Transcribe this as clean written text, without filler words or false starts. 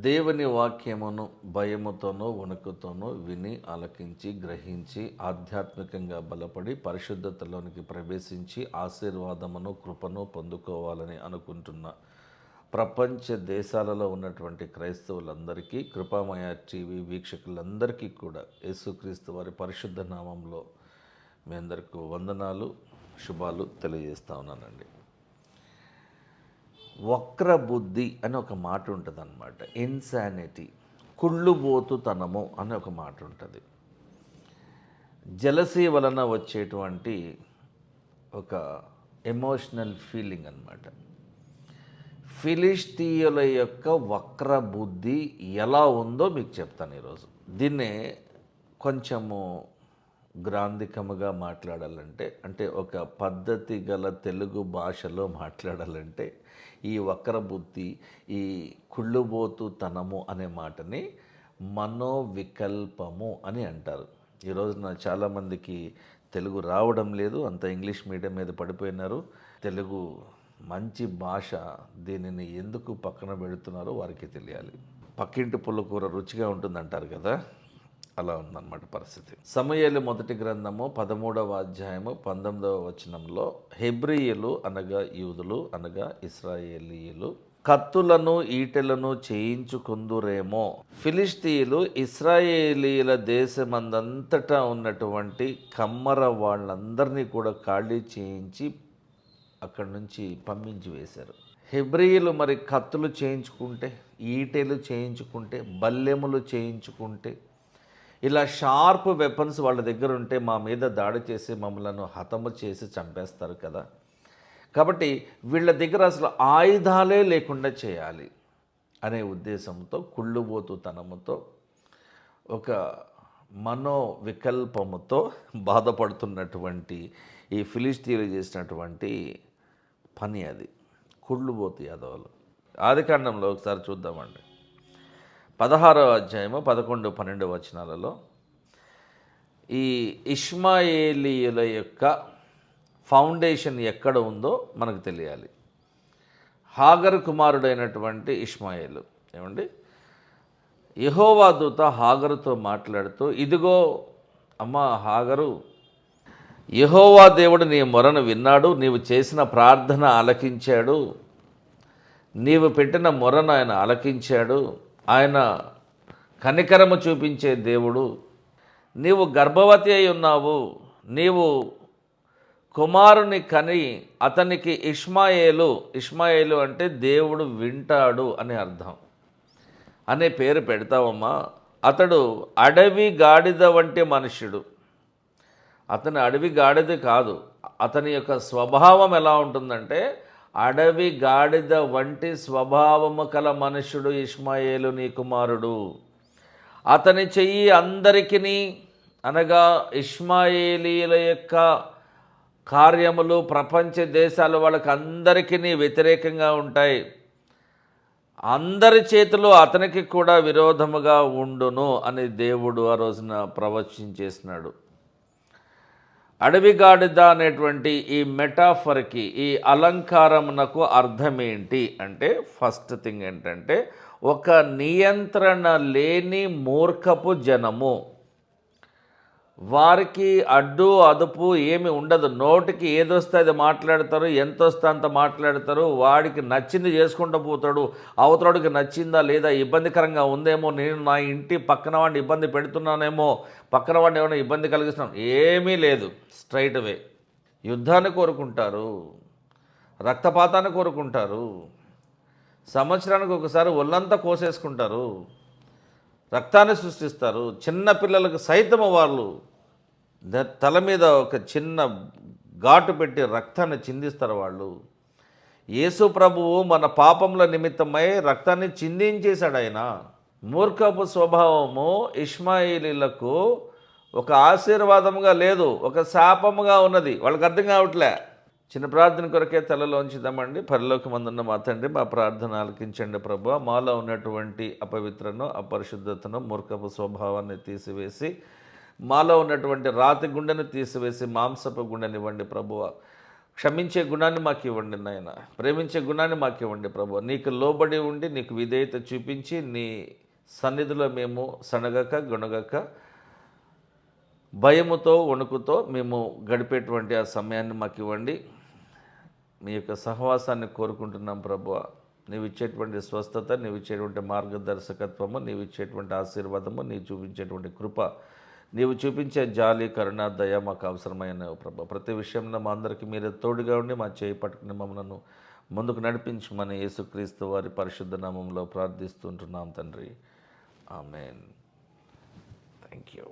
దేవుని వాక్యమును భయముతోనూ వణుకుతోనూ విని ఆలకించి గ్రహించి ఆధ్యాత్మికంగా బలపడి పరిశుద్ధతలోనికి ప్రవేశించి ఆశీర్వాదమును కృపను పొందుకోవాలని అనుకుంటున్న ప్రపంచ దేశాలలో ఉన్నటువంటి క్రైస్తవులందరికీ కృపామయ టీవీ వీక్షకులందరికీ కూడా యేసుక్రీస్తు వారి పరిశుద్ధ నామంలో మీ అందరికీ వందనాలు శుభాలు తెలియజేస్తా ఉన్నానండి. వక్ర బుద్ధి అని ఒక మాట ఉంటుంది అన్నమాట. ఇన్సానిటీ, కుళ్ళుబోతుతనము అని ఒక మాట ఉంటుంది. జలసీ వలన వచ్చేటువంటి ఒక ఎమోషనల్ ఫీలింగ్ అన్నమాట. ఫిలిష్తీయుల యొక్క వక్ర బుద్ధి ఎలా ఉందో మీకు చెప్తాను ఈరోజు. దీన్నే కొంచెము గ్రాంధికముగా మాట్లాడాలంటే, అంటే ఒక పద్ధతి గల తెలుగు భాషలో మాట్లాడాలంటే, ఈ వక్ర బుద్ధి, ఈ కుళ్ళుబోతుతనము అనే మాటని మనోవికల్పము అని అంటారు. ఈరోజున చాలామందికి తెలుగు రావడం లేదు, అంత ఇంగ్లీష్ మీడియం మీద పడిపోయినారు. తెలుగు మంచి భాష, దీనిని ఎందుకు పక్కన పెడుతున్నారో వారికి తెలియాలి. పక్కింటి పుల్లకూర రుచిగా ఉంటుందంటారు కదా, అలా ఉందన్నమాట పరిస్థితి. సమూయేలు మొదటి గ్రంథము 13వ అధ్యాయము 19వ వచనంలో, హెబ్రీయులు అనగా యూదులు అనగా ఇశ్రాయేలీయులు కత్తులను ఈటెలను చేయించుకుందురేమో, ఫిలిష్తీయులు ఇశ్రాయేలీయుల దేశమందంతటా ఉన్నటువంటి కమ్మర వాళ్ళందరినీ కూడా ఖాళీ చేయించి అక్కడి నుంచి పంపించి వేశారు. హెబ్రీయులు మరి కత్తులు చేయించుకుంటే, ఈటెలు చేయించుకుంటే, బల్లెములు చేయించుకుంటే, ఇలా షార్ప్ వెపన్స్ వాళ్ళ దగ్గర ఉంటే మా మీద దాడి చేసి మమ్మలను హతము చేసి చంపేస్తారు కదా. కాబట్టి వీళ్ళ దగ్గర అసలు ఆయుధాలే లేకుండా చేయాలి అనే ఉద్దేశంతో, కుళ్ళుబోతుతనముతో, ఒక మనోవికల్పముతో బాధపడుతున్నటువంటి ఈ ఫిలిష్తీయులు చేసినటువంటి పని అది. కుళ్ళుబోతు యాదవులు. ఆదికాండంలో ఒకసారి చూద్దామండి. 16వ అధ్యాయము 11, 12 వచనాలలో ఈ ఇష్మాయేలీయుల యొక్క ఫౌండేషన్ ఎక్కడ ఉందో మనకు తెలియాలి. హాగరు కుమారుడైనటువంటి ఇష్మాయేలు ఏమండి, యెహోవా దూత హాగరుతో మాట్లాడుతూ, ఇదిగో అమ్మ హాగరు, యెహోవా దేవుడు నీ మొరను విన్నాడు, నీవు చేసిన ప్రార్థన ఆలకించాడు, నీవు పెట్టిన మొరను ఆయన ఆలకించాడు. ఆయన కనికరము చూపించే దేవుడు. నీవు గర్భవతి అయి ఉన్నావు, నీవు కుమారుని కని అతనికి ఇష్మాయేలు అంటే దేవుడు వింటాడు అని అర్థం అనే పేరు పెడతావమ్మా. అతడు అడవి గాడిద వంటి మనుష్యుడు. అతని అడవి గాడిద కాదు, అతని యొక్క స్వభావం ఎలా ఉంటుందంటే, అడవి గాడిద వంటి స్వభావము కల మనుష్యుడు ఇష్మాయేలు నీ కుమారుడు. అతని చెయ్యి అందరికిని, అనగా ఇష్మాయేలీల యొక్క కార్యములు ప్రపంచ దేశాల వాళ్ళకి అందరికీ వ్యతిరేకంగా ఉంటాయి. అందరి చేతులు అతనికి కూడా విరోధముగా ఉండును అని దేవుడు ఆ రోజున ప్రవచించేసినాడు. అడవిగాడిద అనేటువంటి ఈ మెటాఫర్కి, ఈ అలంకారమునకు అర్థం ఏంటి అంటే, ఫస్ట్ థింగ్ ఏంటంటే, ఒక నియంత్రణ లేని మూర్ఖపు జనము. వారికి అడ్డు అదుపు ఏమి ఉండదు. నోటికి ఏదొస్తే అది మాట్లాడతారు, ఎంత వస్తే అంత మాట్లాడతారు. వాడికి నచ్చింది చేసుకుంటూ పోతాడు. అవతలడికి నచ్చిందా లేదా, ఇబ్బందికరంగా ఉందేమో, నేను నా ఇంటి పక్కన వాడిని ఇబ్బంది పెడుతున్నానేమో, పక్కన వాడిని ఏమైనా ఇబ్బంది కలిగిస్తున్నాను, ఏమీ లేదు. స్ట్రైట్ అవే యుద్ధాన్ని కోరుకుంటారు, రక్తపాతాన్ని కోరుకుంటారు, సంవత్సరానికి ఒకసారి ఒళ్ళంతా కోసేసుకుంటారు, రక్తాన్ని సృష్టిస్తారు. చిన్న పిల్లలకు సైతం వాళ్ళు తల మీద ఒక చిన్న ఘాటు పెట్టి రక్తాన్ని చిందిస్తారు వాళ్ళు. యేసు ప్రభువు మన పాపముల నిమిత్తమై రక్తాన్ని చిందించేశాడు ఆయన. మూర్ఖపు స్వభావము ఇష్మాయేలీలకు ఒక ఆశీర్వాదముగా లేదు, ఒక శాపముగా ఉన్నది. వాళ్ళకి అర్థం కావట్లే. చిన్న ప్రార్థన కొరకే తలలో ఉంచుదామండి. పరలోకమందున్న మా తండ్రి, మా ప్రార్థన ఆలకించండి ప్రభువా. మాలో ఉన్నటువంటి అపవిత్రను, అపరిశుద్ధతను, మూర్ఖపు స్వభావాన్ని తీసివేసి, మాలో ఉన్నటువంటి రాతి గుండెను తీసివేసి మాంసపు గుండెనివ్వండి ప్రభువా. క్షమించే గుణాన్ని మాకు ఇవ్వండి నాయన, ప్రేమించే గుణాన్ని మాకు ఇవ్వండి ప్రభు. నీకు లోబడి ఉండి నీకు విధేయత చూపించి నీ సన్నిధిలో మేము సనగక గొనగక భయముతో వణుకుతో మేము గడిపేటువంటి ఆ సమయాన్ని మాకు ఇవ్వండి. మీ యొక్క సహవాసాన్ని కోరుకుంటున్నాం ప్రభువా. నీవు ఇచ్చేటువంటి స్వస్థత, నీవు ఇచ్చేటువంటి మార్గదర్శకత్వము, నీవు ఇచ్చేటువంటి ఆశీర్వాదము, నీవు చూపించేటువంటి కృప, నీవు చూపించే జాలి, కరుణ, దయ మాకు అవసరమైనవి ప్రభు. ప్రతి విషయంలో మా అందరికీ మీరే తోడుగా ఉండి మా చేయి పట్టుకుని మమ్మల్ని ముందుకు నడిపించమని యేసుక్రీస్తు వారి పరిశుద్ధ నామంలో ప్రార్థిస్తుంటున్నాం తండ్రి. ఆమెన్. Thank you.